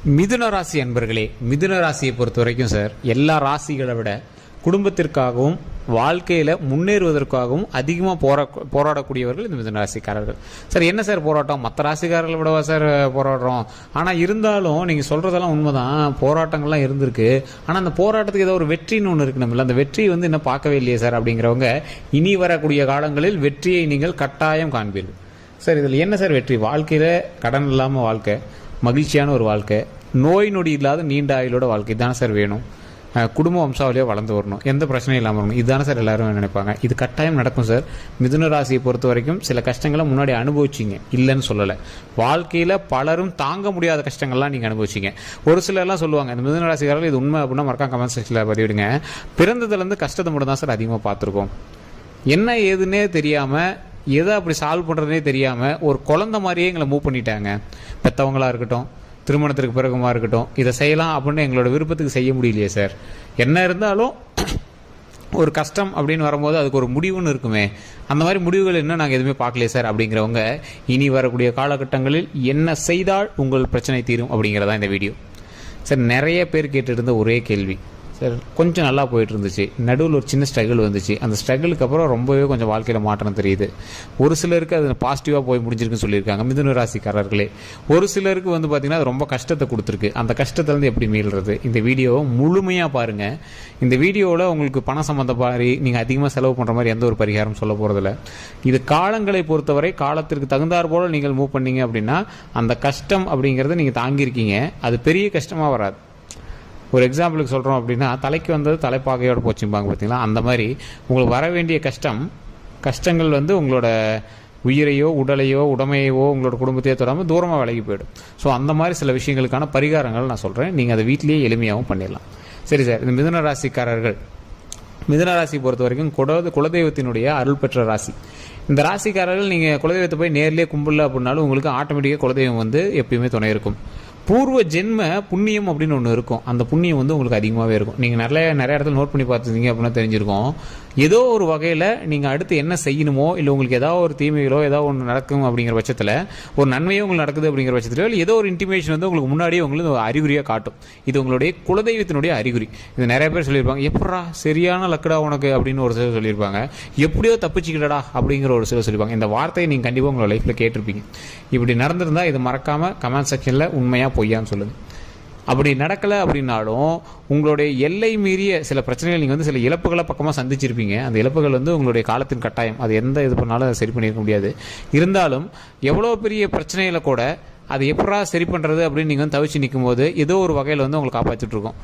மிதுன ராசி அன்பர்களே, மிதுன ராசியை பொறுத்த வரைக்கும் சார், எல்லா ராசிகளை விட குடும்பத்திற்காகவும் வாழ்க்கையில் முன்னேறுவதற்காகவும் அதிகமாக போராடக்கூடியவர்கள் இந்த மிதுன ராசிக்காரர்கள். சார் என்ன சார் போராட்டம்? மற்ற ராசிக்காரர்களை விடவா சார் போராடுறோம்? ஆனால் இருந்தாலும் நீங்கள் சொல்கிறதெல்லாம் உண்மைதான், போராட்டங்கள்லாம் இருந்திருக்கு. ஆனால் அந்த போராட்டத்துக்கு ஏதோ ஒரு வெற்றின்னு ஒன்று இருக்கு நம்மள. அந்த வெற்றி வந்து இன்னும் பார்க்கவே இல்லையே சார் அப்படிங்கிறவங்க, இனி வரக்கூடிய காலங்களில் வெற்றியை நீங்கள் கட்டாயம் காண்பீர்கள். சார் இதில் என்ன சார் வெற்றி? வாழ்க்கையில் கடன் இல்லாமல் வாழ்க்கை, மகிழ்ச்சியான ஒரு வாழ்க்கை, நோய் நொடி இல்லாத நீண்ட ஆயுளோட வாழ்க்கை தானே சார் வேணும். குடும்ப வம்சாவளியாக வளர்ந்து வரணும், எந்த பிரச்சனையும் இல்லாமல் வரணும், இதுதானே சார் எல்லாரும் நினைப்பாங்க. இது கட்டாயம் நடக்கும் சார். மிதுன ராசியை பொறுத்த வரைக்கும் சில கஷ்டங்களை முன்னாடி அனுபவிச்சிங்க, இல்லைன்னு சொல்லலை. வாழ்க்கையில் பலரும் தாங்க முடியாத கஷ்டங்கள்லாம் நீங்கள் அனுபவிச்சிங்க. ஒரு சிலர்லாம் சொல்லுவாங்க, இந்த மிதுன ராசிக்காரர்கள் இது உண்மை அப்படின்னா மறக்காம கமெண்ட் செக்ஷனில் பதிவிடுங்க. பிறந்ததுலேருந்து கஷ்டத்தை மட்டும் தான் சார் அதிகமாக பார்த்துருக்கோம். என்ன ஏதுன்னே தெரியாமல், எதை அப்படி சால்வ் பண்ணுறதுனே தெரியாமல் ஒரு குழந்தை மாதிரியே எங்களை மூவ் பண்ணிட்டாங்க. பெற்றவங்களாக இருக்கட்டும், திருமணத்திற்கு பிறகுமா இருக்கட்டும், இதை செய்யலாம் அப்படின்னு எங்களோட விருப்பத்துக்கு செய்ய முடியலையே சார். என்ன இருந்தாலும் ஒரு கஷ்டம் அப்படின்னு வரும்போது அதுக்கு ஒரு முடிவுன்னு இருக்குமே, அந்த மாதிரி முடிவுகள் என்ன நாங்கள் எதுவுமே பார்க்கலையே சார் அப்படிங்கிறவங்க, இனி வரக்கூடிய காலகட்டங்களில் என்ன செய்தால் உங்கள் பிரச்சனை தீரும் அப்படிங்கிறதா இந்த வீடியோ. சார் நிறைய பேர் கேட்டுட்டு இருந்த ஒரே கேள்வி, சார் கொஞ்சம் நல்லா போயிட்டு இருந்துச்சு, நடுவில் ஒரு சின்ன ஸ்ட்ரகிள் வந்துச்சு, அந்த ஸ்ட்ரகிளுக்கு அப்புறம் ரொம்பவே கொஞ்சம் வாழ்க்கையில் மாற்றம் தெரியுது. ஒரு சிலருக்கு அது பாசிட்டிவாக போய் முடிஞ்சிருக்குன்னு சொல்லியிருக்காங்க மிதுன ராசிக்காரர்களே. ஒரு சிலருக்கு வந்து பார்த்திங்கன்னா அது ரொம்ப கஷ்டத்தை கொடுத்துருக்கு. அந்த கஷ்டத்துலேருந்து எப்படி மீள்றது? இந்த வீடியோவை முழுமையாக பாருங்கள். இந்த வீடியோவில் உங்களுக்கு பணம் சம்மந்த மாதிரி நீங்கள் அதிகமாக செலவு பண்ணுற மாதிரி எந்த ஒரு பரிகாரம் சொல்ல போகிறதில்ல. இது காலங்களை பொறுத்தவரை காலத்திற்கு தகுந்தாற் போல் நீங்கள் மூவ் பண்ணீங்க அப்படின்னா அந்த கஷ்டம் அப்படிங்கிறத நீங்கள் தாங்கியிருக்கீங்க, அது பெரிய கஷ்டமாக வராது. ஒரு எக்ஸாம்பிளுக்கு சொல்கிறோம் அப்படின்னா, தலைக்கு வந்தது தலைப்பாகையோடு போச்சும்பாங்க பார்த்தீங்களா, அந்த மாதிரி உங்களுக்கு வர வேண்டிய கஷ்டங்கள் வந்து உங்களோட உயிரையோ உடலையோ உடமையோ உங்களோட குடும்பத்தையோ தொடாமல் தூரமாக விலகி போயிடும். ஸோ அந்த மாதிரி சில விஷயங்களுக்கான பரிகாரங்கள் நான் சொல்கிறேன், நீங்கள் அதை வீட்டிலேயே எளிமையாகவும் பண்ணிடலாம். சரி சார், இந்த மிதுன ராசிக்காரர்கள், மிதுன ராசி பொறுத்த வரைக்கும் குலதெய்வத்தினுடைய அருள் பெற்ற ராசி. இந்த ராசிக்காரர்கள் நீங்கள் குலதெய்வத்தை போய் நேர்லேயே கும்பிடல அப்படின்னாலும் உங்களுக்கு ஆட்டோமேட்டிக்காக குலதெய்வம் வந்து எப்பயுமே துணை இருக்கும். பூர்வ ஜென்ம புண்ணியம் அப்படின்னு ஒன்று இருக்கும், அந்த புண்ணியம் வந்து உங்களுக்கு அதிகமாகவே இருக்கும். நீங்கள் நிறைய இடத்துல நோட் பண்ணி பார்த்துருந்தீங்க அப்படின்னா தெரிஞ்சிருக்கும். ஏதோ ஒரு வகையில் நீங்கள் அடுத்து என்ன செய்யணுமோ, இல்லை உங்களுக்கு ஏதாவது ஒரு தீமைகளோ ஏதோ ஒன்று நடக்கும் அப்படிங்கிற பட்சத்தில், ஒரு நன்மையோ உங்களுக்கு நடக்குது அப்படிங்கிற பட்சத்தில், இல்லை ஏதோ ஒரு இன்டிமேஷன் வந்து உங்களுக்கு முன்னாடியே உங்களுக்கு அறிகுறியாக காட்டும். இது உங்களுடைய குலதெய்வத்தினுடைய அறிகுறி. இது நிறைய பேர் சொல்லியிருப்பாங்க, எப்படா சரியான லக்கடா உனக்கு அப்படின்னு ஒரு சிலர் சொல்லியிருப்பாங்க, எப்படியோ தப்பிச்சுக்கிட்டடா அப்படிங்கிற ஒரு சிலர் சொல்லியிருப்பாங்க. இந்த வார்த்தையை நீங்கள் கண்டிப்பாக உங்களோட லைஃப்பில் கேட்டிருப்பீங்க. இப்படி நடந்திருந்தால் இது மறக்காமல் கமெண்ட் செக்ஷனில் உண்மையாக பொய்யான்னு சொல்லுங்கள். அப்படி நடக்கலை அப்படின்னாலும் உங்களுடைய எல்லை மீறிய சில பிரச்சனைகள் நீங்கள் வந்து சில இழப்புகளை பக்கமாக சந்திச்சிருப்பீங்க. அந்த இழப்புகள் வந்து உங்களுடைய காலத்தின் கட்டாயம், அது எந்த இது பண்ணாலும் அதை சரி பண்ணியிருக்க முடியாது. இருந்தாலும் எவ்வளோ பெரிய பிரச்சனைகளை கூட அதை எப்படா சரி பண்ணுறது அப்படின்னு நீங்கள் வந்து தவிச்சு நிற்கும் போது ஏதோ ஒரு வகையில் வந்து உங்களை காப்பாற்றிட்டு இருக்கோம்.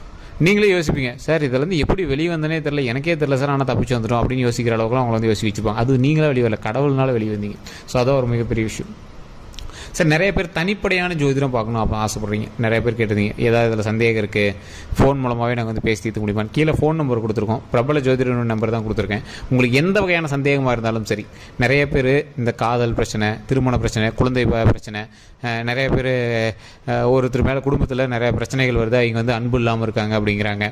நீங்களே யோசிப்பீங்க, சார் இதிலேருந்து எப்படி வெளியே வந்தனே தெரில, எனக்கே தெரில சார், ஆனால் தப்பிச்சு வந்துடும் அப்படின்னு யோசிக்கிற அளவுக்குலாம் அவங்களை வந்து யோசிச்சு வச்சுப்பாங்க. அது நீங்களே வெளியே வரல, கடவுள்னால வெளியே வந்தீங்க. ஸோ அதான் ஒரு மிகப்பெரிய விஷயம். சார் நிறைய பேர் தனிப்படையான ஜோதிடம் பார்க்கணும் அப்போ ஆசைப்படுறீங்க. நிறைய பேர் கேட்டிருந்தீங்க, ஏதாவது இதில் சந்தேகம் இருக்குது, ஃபோன் மூலமாகவே நாங்கள் வந்து பேசி தீர்த்து முடியுமா. கீழே ஃபோன் நம்பர் கொடுத்துருக்கோம், பிரபல ஜோதிட நம்பர் தான் கொடுத்துருக்கேன். உங்களுக்கு எந்த வகையான சந்தேகமாக இருந்தாலும் சரி. நிறைய பேர் இந்த காதல் பிரச்சனை, திருமண பிரச்சனை, குழந்தை பிரச்சனை, நிறைய பேர் ஒருத்தர் மேலே குடும்பத்தில் நிறைய பிரச்சனைகள் வருது, இங்கே வந்து அன்பு இல்லாமல் இருக்காங்க அப்படிங்கிறாங்க.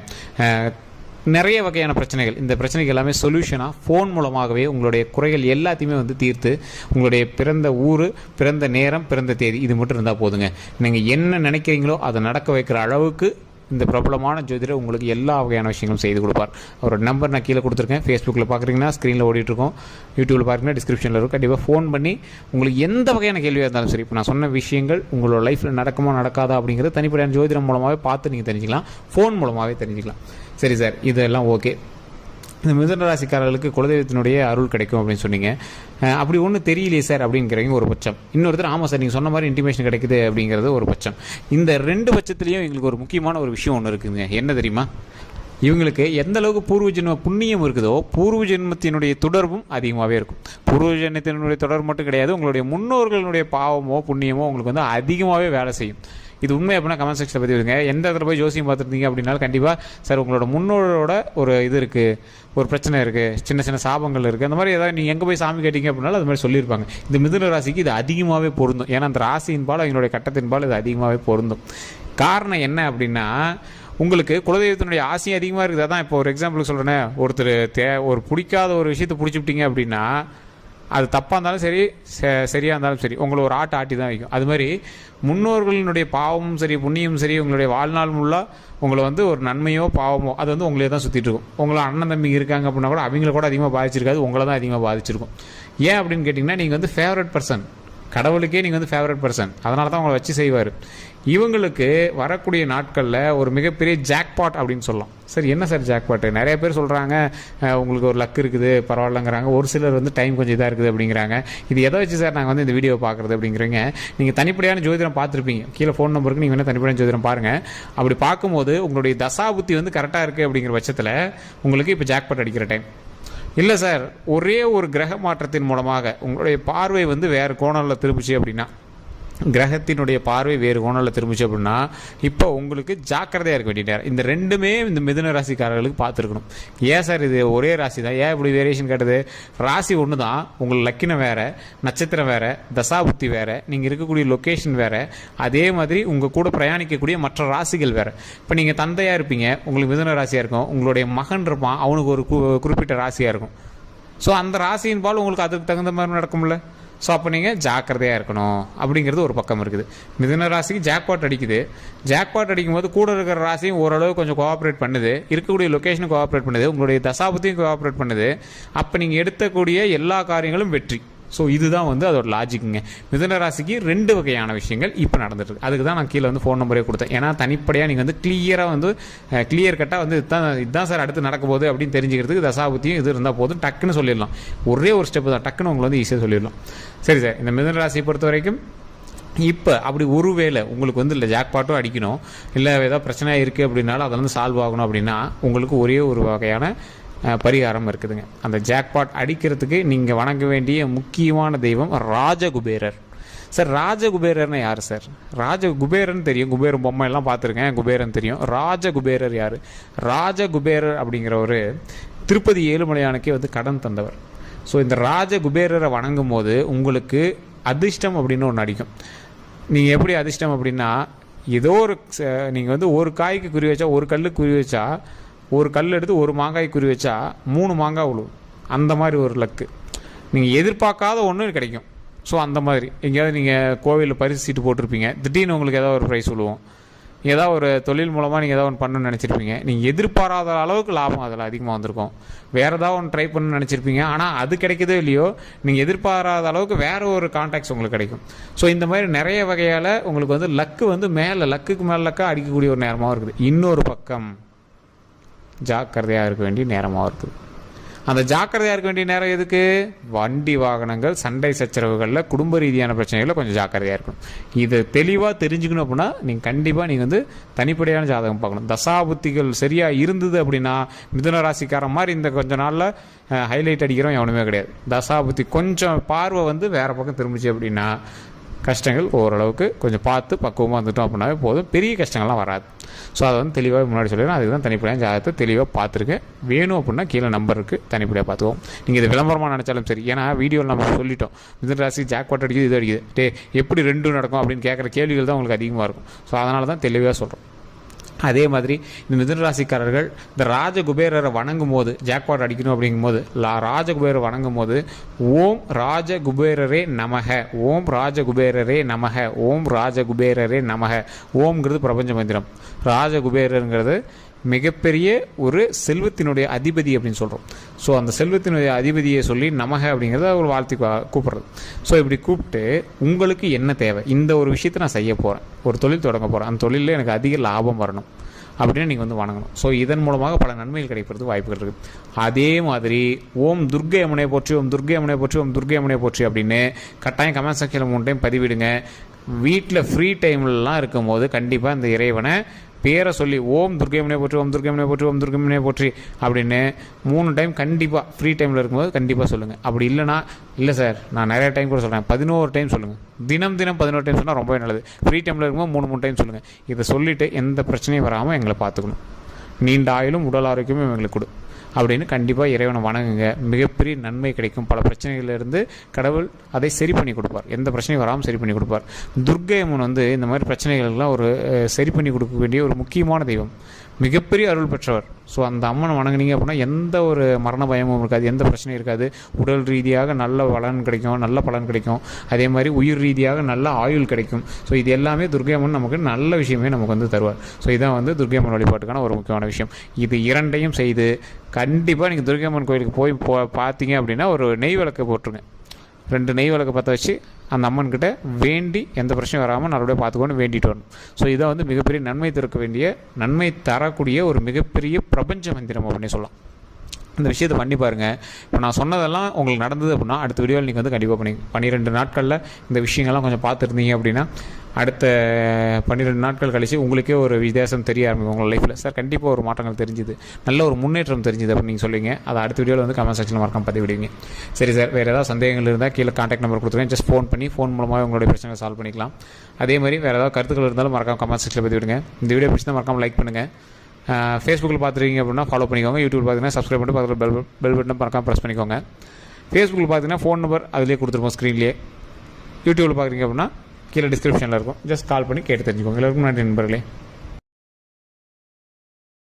நிறைய வகையான பிரச்சனைகள், இந்த பிரச்சனைகள் எல்லாமே சொல்யூஷனாக ஃபோன் மூலமாகவே உங்களுடைய குறைகள் எல்லாத்தையுமே வந்து தீர்த்து, உங்களுடைய பிறந்த ஊர், பிறந்த நேரம், பிறந்த தேதி இது மட்டும் இருந்தால் போதுங்க. நீங்கள் என்ன நினைக்கிறீங்களோ அதை நடக்க வைக்கிற அளவுக்கு இந்த பிரபலமான ஜோதிடர் உங்களுக்கு எல்லா வகையான விஷயங்களும் செய்து கொடுப்பார். அவரோட நம்பர் நான் கீழே கொடுத்துருக்கேன். ஃபேஸ்புக்கில் பார்க்குறீங்கன்னா ஸ்க்ரீனில் ஓடிட்டுருக்கோம், யூடியூப்பில் பார்க்குறீங்கன்னா டிஸ்கிரிப்ஷனில் இருக்கும். கண்டிப்பாக ஃபோன் பண்ணி உங்களுக்கு எந்த வகையான கேள்வியாக இருந்தாலும் சரி, இப்போ நான் சொன்ன விஷயங்கள் உங்களோட லைஃப்பில் நடக்குமா நடக்காதா அப்படிங்கிறது தனிப்படையான ஜோதிடம் மூலமாகவே பார்த்து நீங்கள் தெரிஞ்சுக்கலாம், ஃபோன் மூலமாகவே தெரிஞ்சுக்கலாம். சரி சார், இதெல்லாம் ஓகே. இந்த மிதுன ராசிக்காரர்களுக்கு குலதெய்வத்தினுடைய அருள் கிடைக்கும் அப்படின்னு சொன்னீங்க. அப்படி ஒன்றும் தெரியலையே சார் அப்படிங்கிறவங்க ஒரு பட்சம். இன்னொருத்தர் ஆமாம் சார் நீங்கள் சொன்ன மாதிரி இன்டிமேஷன் கிடைக்குது அப்படிங்கிறது ஒரு பட்சம். இந்த ரெண்டு பட்சத்துலேயும் எங்களுக்கு ஒரு முக்கியமான ஒரு விஷயம் ஒன்று இருக்குதுங்க. என்ன தெரியுமா? இவங்களுக்கு எந்த அளவுக்கு பூர்வ ஜென்ம புண்ணியம் இருக்குதோ பூர்வ ஜென்மத்தினுடைய தொடர்பும் அதிகமாகவே இருக்கும். பூர்வ ஜென்மத்தினுடைய தொடர்பு மட்டும் கிடையாது, உங்களுடைய முன்னோர்களுடைய பாவமோ புண்ணியமோ உங்களுக்கு வந்து அதிகமாகவே வேலை செய்யும். இது உண்மை அப்படின்னா கமெண்ட் செக்ஷனில் பற்றி விடுங்க. எந்த இடத்துல போய் ஜோசியம் பார்த்துருந்தீங்க அப்படின்னாலும் கண்டிப்பாக சார் உங்களோட முன்னோரோட ஒரு இது இருக்குது, ஒரு பிரச்சனை இருக்குது, சின்ன சின்ன சாபங்கள் இருக்குது, அந்த மாதிரி ஏதாவது நீங்கள் எங்கே போய் சாமி கேட்டீங்க அப்படின்னாலும் அது மாதிரி சொல்லியிருப்பாங்க. இந்த மிதுன ராசிக்கு இது அதிகமாகவே பொருந்தும். ஏன்னா அந்த ராசியின்பால் அவங்களுடைய கட்டத்தின்பால் இது அதிகமாகவே பொருந்தும். காரணம் என்ன அப்படின்னா, உங்களுக்கு குலதெய்வத்தினுடைய ஆசையும் அதிகமாக இருக்குது. அதான் இப்போ ஒரு எக்ஸாம்பிளுக்கு சொல்கிறேன்னே, ஒருத்தர் ஒரு பிடிக்காத ஒரு விஷயத்தை பிடிச்சிவிட்டீங்க அப்படின்னா அது தப்பாக இருந்தாலும் சரி, சரியாக இருந்தாலும் சரி, உங்களை ஒரு ஆட்டி தான் வைக்கும். அது மாதிரி முன்னோர்களினுடைய பாவமும் சரி புண்ணியமும் சரி உங்களுடைய வாழ்நாள் முள்ளாக உங்களை வந்து ஒரு நன்மையோ பாவமோ அது வந்து உங்களே தான் சுற்றிட்டு இருக்கும். உங்களை அண்ணன் தம்பி இருக்காங்க அப்படின்னா கூட அவங்கள கூட அதிகமாக பாதிச்சிருக்காது, உங்களை தான் அதிகமாக பாதிச்சிருக்கும். ஏன் அப்படின்னு கேட்டிங்கன்னா, நீங்கள் வந்து ஃபேவரட் பர்சன், கடவுளுக்கே நீங்கள் வந்து ஃபேவரட் பர்சன், அதனால தான் உங்களை வச்சு செய்வார். இவங்களுக்கு வரக்கூடிய நாட்களில் ஒரு மிகப்பெரிய ஜாக்பாட் அப்படின்னு சொல்லலாம். சார் என்ன சார் ஜாக்பாட்டு? நிறைய பேர் சொல்கிறாங்க உங்களுக்கு ஒரு லக் இருக்குது பரவாயில்லங்கிறாங்க, ஒரு சிலர் வந்து டைம் கொஞ்சம் இதாக இருக்குது அப்படிங்கிறாங்க. இது எதை வச்சு சார் நாங்கள் வந்து இந்த வீடியோ பார்க்குறது அப்படிங்கிறீங்க. நீங்கள் தனிப்படையான ஜோதிடம் பார்த்துருப்பீங்க, கீழே ஃபோன் நம்பருக்கு நீங்கள் வேணால் தனிப்படையான ஜோதிடம் பாருங்கள். அப்படி பார்க்கும்போது உங்களுடைய தசாபுத்தி வந்து கரெக்டாக இருக்குது அப்படிங்கிற பட்சத்தில் உங்களுக்கு இப்போ ஜாக்பாட் அடிக்கிற டைம் இல்லை சார். ஒரே ஒரு கிரக மாற்றத்தின் மூலமாக உங்களுடைய பார்வை வந்து வேறு கோணலில் திரும்பிச்சு அப்படின்னா, கிரகத்தினுடைய பார்வை வேறு கோணலில் திரும்பிச்சு அப்படின்னா, இப்போ உங்களுக்கு ஜாக்கிரதையாக இருக்க வேண்டிய நேரம். இந்த ரெண்டுமே இந்த மிதுன ராசிக்காரர்களுக்கு பார்த்துருக்கணும். ஏன் சார் இது ஒரே ராசி தான், ஏன் இப்படி வேரியேஷன் கேட்டது? ராசி ஒன்று தான், உங்களுக்கு லக்கினம் வேறு, நட்சத்திரம் வேறு, தசாபுத்தி வேறு, நீங்கள் இருக்கக்கூடிய லொக்கேஷன் வேறு, அதே மாதிரி உங்கள் கூட பிரயாணிக்கக்கூடிய மற்ற ராசிகள் வேறு. இப்போ நீங்கள் தந்தையாக இருப்பீங்க, உங்களுக்கு மிதுன ராசியாக இருக்கும், உங்களுடைய மகன் இருப்பான், அவனுக்கு ஒரு குறிப்பிட்ட ராசியாக இருக்கும். ஸோ அந்த ராசியின் பால் உங்களுக்கு அதுக்கு தகுந்த மாதிரி நடக்கும்ல. ஸோ அப்போ நீங்கள் ஜாக்கிரதையாக இருக்கணும் அப்படிங்கிறது ஒரு பக்கம் இருக்குது. மிதுன ராசிக்கு ஜாக்பாட் அடிக்குது. ஜாக்பாட் அடிக்கும்போது கூட இருக்கிற ராசியும் ஓரளவு கொஞ்சம் கோஆப்ரேட் பண்ணுது, இருக்கக்கூடிய லொக்கேஷனும் கோஆப்ரேட் பண்ணுது, உங்களுடைய தசாபத்தியும் கோஆப்ரேட் பண்ணுது. அப்போ நீங்கள் எடுக்கக்கூடிய எல்லா காரியங்களும் வெற்றி. ஸோ இதுதான் வந்து அதோட லாஜிக்குங்க. மிதுன ராசிக்கு 2 வகையான விஷயங்கள் இப்போ நடந்துட்டு. அதுக்கு தான் நான் கீழே வந்து ஃபோன் நம்பரே கொடுத்தேன். ஏன்னா தனிப்படையாக நீங்கள் வந்து கிளியர் கட்டாக வந்து இதுதான் சார் அடுத்து நடக்க போகுது அப்படின்னு தெரிஞ்சுக்கிறதுக்கு தசாபுத்தியும் இது இருந்தால் போதும், டக்குன்னு சொல்லிடலாம். ஒரே ஒரு ஸ்டெப்பு தான், டக்குன்னு உங்களை வந்து ஈஸியாக சொல்லிடலாம். சரி சார், இந்த மிதுன ராசியை பொறுத்த வரைக்கும் இப்போ அப்படி ஒருவேளை உங்களுக்கு வந்து இல்லை ஜாக்பாட்டும் அடிக்கணும், இல்லை ஏதாவது பிரச்சனையாக இருக்குது அப்படின்னாலும் அதில் வந்து சால்வ் ஆகணும் அப்படின்னா, உங்களுக்கு ஒரே ஒரு வகையான பரிகாரம் இருக்குதுங்க. அந்த ஜாக்பாட் அடிக்கிறதுக்கு நீங்கள் வணங்க வேண்டிய முக்கியமான தெய்வம் ராஜகுபேரர். சார் ராஜகுபேரர்னு யார் சார்? ராஜகுபேரன் தெரியும், குபேரன் பொம்மை எல்லாம் பார்த்துருக்கேன், குபேரன் தெரியும். ராஜகுபேரர் யார்? ராஜகுபேரர் அப்படிங்கிறவர் திருப்பதி ஏழுமலையானுக்கே வந்து கடன் தந்தவர். ஸோ இந்த ராஜகுபேரரை வணங்கும் போது உங்களுக்கு அதிர்ஷ்டம் அப்படின்னு ஒன்று அடிக்கும். நீங்கள் எப்படி அதிர்ஷ்டம் அப்படின்னா, ஏதோ ஒரு நீங்கள் வந்து ஒரு காய்க்கு குறி வச்சா, ஒரு கல்லுக்கு குறி வச்சா, ஒரு கல் எடுத்து ஒரு மாங்காய் குறி வச்சா 3 மாங்காய் விழுவும். அந்த மாதிரி ஒரு லக்கு நீங்கள் எதிர்பார்க்காத ஒன்று கிடைக்கும். ஸோ அந்த மாதிரி எங்கேயாவது நீங்கள் கோவிலில் பரிசு சீட்டு போட்டிருப்பீங்க, திடீர்னு உங்களுக்கு ஏதாவது ஒரு ப்ரைஸ் விழுவோம். ஏதாவது ஒரு தொழில் மூலமாக நீங்கள் ஏதாவது ஒன்று பண்ணணும்னு நினச்சிருப்பீங்க, நீங்கள் எதிர்பாராத அளவுக்கு லாபம் அதில் அதிகமாக வந்திருக்கும். வேறு ஏதாவது ஒன்று ட்ரை பண்ணணும்னு நினச்சிருப்பீங்க, ஆனால் அது கிடைக்குதோ இல்லையோ நீங்கள் எதிர்பாராத அளவுக்கு வேறு ஒரு கான்டாக்ட்ஸ் உங்களுக்கு கிடைக்கும். ஸோ இந்த மாதிரி நிறைய வகையால் உங்களுக்கு வந்து லக்கு வந்து லக்குக்கு மேலே லக்காக அடிக்கக்கூடிய ஒரு நேரமாகவும் இருக்குது. இன்னொரு பக்கம் ஜாக்கிரதையாக இருக்க வேண்டிய நேரமாக இருக்குது. அந்த ஜாக்கிரதையாக இருக்க வேண்டிய நேரம் எதுக்கு? வண்டி வாகனங்கள், சண்டை சச்சரவுகளில், குடும்ப ரீதியான பிரச்சனைகளில் கொஞ்சம் ஜாக்கிரதையாக இருக்கணும். இதை தெளிவாக தெரிஞ்சுக்கணும் அப்படின்னா நீங்கள் கண்டிப்பாக நீங்கள் வந்து தனிப்படையான ஜாதகம் பார்க்கணும். தசாபுத்திகள் சரியாக இருந்தது அப்படின்னா மிதுன ராசிக்காரன் மாதிரி இந்த கொஞ்ச நாளில் ஹைலைட் அடிக்கிறோம் எவனுமே கிடையாது. தசாபுத்தி கொஞ்சம் பார்வை வந்து வேறு பக்கம் திரும்பிச்சு அப்படின்னா கஷ்டங்கள் ஓரளவுக்கு கொஞ்சம் பார்த்து பக்குவமாக வந்துட்டோம் அப்படின்னாவே போதும், பெரிய கஷ்டங்கள்லாம் வராது. ஸோ அதை வந்து தெளிவாக முன்னாடி சொல்லிடுறேன். அதுக்கு தான் தனிப்படையாக ஜாதகத்தை தெளிவாக பார்த்துருக்கேன். வேணும் அப்படின்னா கீழே நம்பருக்கு தனிப்படையாக பார்த்துவோம். நீங்கள் இது விளம்பரமாக நினச்சாலும் சரி, ஏன்னா வீடியோவில் நம்ம சொல்லிட்டோம் மிதுன ராசி ஜாக்பாட் அடிக்குது, இது அடிக்குது, எப்படி 2 நடக்கும் அப்படின்னு கேட்குற கேள்விகள் தான் உங்களுக்கு அதிகமாக இருக்கும். ஸோ அதனால தான் தெளிவாக சொல்கிறோம். அதே மாதிரி இந்த மிதுன ராசிக்காரர்கள் இந்த ராஜகுபேரரை வணங்கும் போது, ஜாக்பாட் அடிக்கணும் அப்படிங்கும்போது ராஜகுபேரரை வணங்கும் போது ஓம் ராஜகுபேரரே நமக, ஓம் ராஜகுபேரரே நமக, ஓம் ராஜகுபேரரே நமக. ஓம்ங்கிறது பிரபஞ்ச மந்திரம், ராஜகுபேரருங்கிறது மிகப்பெரிய ஒரு செல்வத்தினுடைய அதிபதி அப்படின்னு சொல்கிறோம். ஸோ அந்த செல்வத்தினுடைய அதிபதியை சொல்லி நமக அப்படிங்கிறத ஒரு வாழ்த்தி கூப்பிட்றது. ஸோ இப்படி கூப்பிட்டு உங்களுக்கு என்ன தேவை, இந்த ஒரு விஷயத்தை நான் செய்ய போகிறேன், ஒரு தொழில் தொடங்க போகிறேன், அந்த தொழிலில் எனக்கு அதிக லாபம் வரணும் அப்படின்னு நீங்கள் வந்து வணங்கணும். ஸோ இதன் மூலமாக பல நன்மைகள் கிடைக்கிறது வாய்ப்புகள் இருக்குது. அதே மாதிரி ஓம் துர்க்கை அம்மனை போற்றி, ஓம் துர்க்கை அம்மனை போற்றி, ஓம் துர்க்கை அம்மனை போற்றி அப்படின்னு கட்டாயம் கமெண்ட் செக்ஷனில் 3 டைம் பதிவிடுங்க. வீட்டில் ஃப்ரீ டைம்லலாம் இருக்கும் போது கண்டிப்பாக இந்த இறைவனை பேரை சொல்லி ஓம் துர்க்கைமனை போற்றி, ஓம் துர்க்கைமனை போற்றி, ஓம் துர்க்கைமனை போற்றி அப்படின்னு 3 டைம் கண்டிப்பாக ஃப்ரீ டைமில் இருக்கும்போது கண்டிப்பாக சொல்லுங்கள். அப்படி இல்லைனா, இல்லை சார் நான் நிறைய டைம் கூட சொல்கிறேன், 11 டைம் சொல்லுங்கள். தினம் 11 டைம் சொன்னால் ரொம்பவே நல்லது. ஃப்ரீ டைமில் இருக்கும்போது 3 டைம் சொல்லுங்கள். இதை சொல்லிவிட்டு எந்த பிரச்சனையும் வராமல் எங்களை பார்த்துக்கணும், நீண்ட ஆயுளும் உடல் ஆரோக்கியமும் எங்களுக்கு கொடு அப்படின்னு கண்டிப்பாக இறைவனை வணங்குங்க. மிகப்பெரிய நன்மை கிடைக்கும். பல பிரச்சனைகளிலிருந்து கடவுள் அதை சரி பண்ணி கொடுப்பார், எந்த பிரச்சனையும் வராமல் சரி பண்ணி கொடுப்பார். துர்க்கை அம்மன் வந்து இந்த மாதிரி பிரச்சனைகள்லாம் ஒரு சரி பண்ணி கொடுக்க வேண்டிய ஒரு முக்கியமான தெய்வம். மிகப்பெரிய அருள் பெற்றவர். ஸோ அந்த அம்மனை வணங்குனீங்க அப்படின்னா எந்த ஒரு மரண பயமும் இருக்காது, எந்த பிரச்சனையும் இருக்காது. உடல் ரீதியாக நல்ல பலன் கிடைக்கும், நல்ல பலன் கிடைக்கும். அதே மாதிரி உயிர் ரீதியாக நல்ல ஆயுள் கிடைக்கும். ஸோ இது எல்லாமே துர்க்கை அம்மன் நமக்கு நல்ல விஷயமே நமக்கு வந்து தருவார். ஸோ இதான் வந்து துர்க்கை அம்மன் வழிபாட்டுக்கான ஒரு முக்கியமான விஷயம். இது இரண்டையும் செய்து கண்டிப்பாக நீங்கள் துர்க்கை அம்மன் கோயிலுக்கு போய் பார்த்தீங்க அப்படின்னா ஒரு நெய் விளக்கு போட்டுருங்க. 2 நெய் விளக்கு பற்ற வச்சு அந்த அம்மன்கிட்ட வேண்டி எந்த பிரச்சனையும் வராமல் நல்லபடியாக பார்த்துக்கொண்டு வேண்டிட்டு வரணும். ஸோ இதை வந்து மிகப்பெரிய நன்மை தரக்கூடிய ஒரு மிகப்பெரிய பிரபஞ்ச மந்திரம் அப்படின்னு சொல்லலாம். இந்த விஷயத்தை பண்ணி பாருங்கள். இப்போ நான் சொன்னதெல்லாம் உங்களுக்கு நடந்தது அப்படின்னா அடுத்த வீடியோவில் நீங்கள் வந்து கண்டிப்பாக 12 நாட்களில் இந்த விஷயங்கள்லாம் கொஞ்சம் பார்த்துருந்தீங்க அப்படின்னா அடுத்த 12 நாட்கள் கழித்து உங்களுக்கே ஒரு வித்தியாசம் தெரிய ஆரம்பிக்கும் உங்கள் லைஃப்பில். சார் கண்டிப்பாக ஒரு மாற்றங்கள் தெரிஞ்சுது, நல்ல ஒரு முன்னேற்றம் தெரிஞ்சுது அப்படின்னு நீங்கள் சொல்லுவீங்க. அதை அடுத்த வீடியோவில் வந்து கமெண்ட் செக்ஷனில் மறக்காம பதிவு விடுவீங்க. சரி சார், வேறு ஏதாவது சந்தேகங்கள் இருந்தால் கீழே கான்டாக்ட் நம்பர் கொடுத்துருக்கேன். ஜஸ்ட் ஃபோன் மூலமாக உங்களுடைய பிரச்சனைகளை சால்வ் பண்ணிக்கலாம். அதே மாதிரி வேறு ஏதாவது கருத்துக்கள் இருந்தாலும் மறக்காம கமெண்ட் செக்ஷனில் பதிவு விடுங்க. இந்த வீடியோ பிடிச்சா மறக்காம லைக் பண்ணுங்கள். ஃபேஸ்புக்கில் பார்த்துருக்கீங்க அப்படின்னா ஃபாலோ பண்ணிக்கோங்க. யூடியூப் பார்த்தீங்கன்னா சப்ஸ்கிரைப் பண்ணிட்டு பக்கத்தில் பெல் பட்டன் மறக்காம ப்ரெஸ் பண்ணிக்கோங்க. ஃபேஸ்புக்கில் பார்த்தீங்கன்னா ஃபோன் நம்பர் அதிலே கொடுத்துருப்போம் ஸ்க்ரீன்லேயே. யூடியூப்பில் பார்க்குறீங்க அப்படின்னா கீழே டிஸ்கிரிப்ஷனில் இருக்கும், ஜஸ்ட் கால் பண்ணி கேட்டு தெரிஞ்சுக்கோங்க. எல்லாருக்கும் நன்றி நண்பர்களே.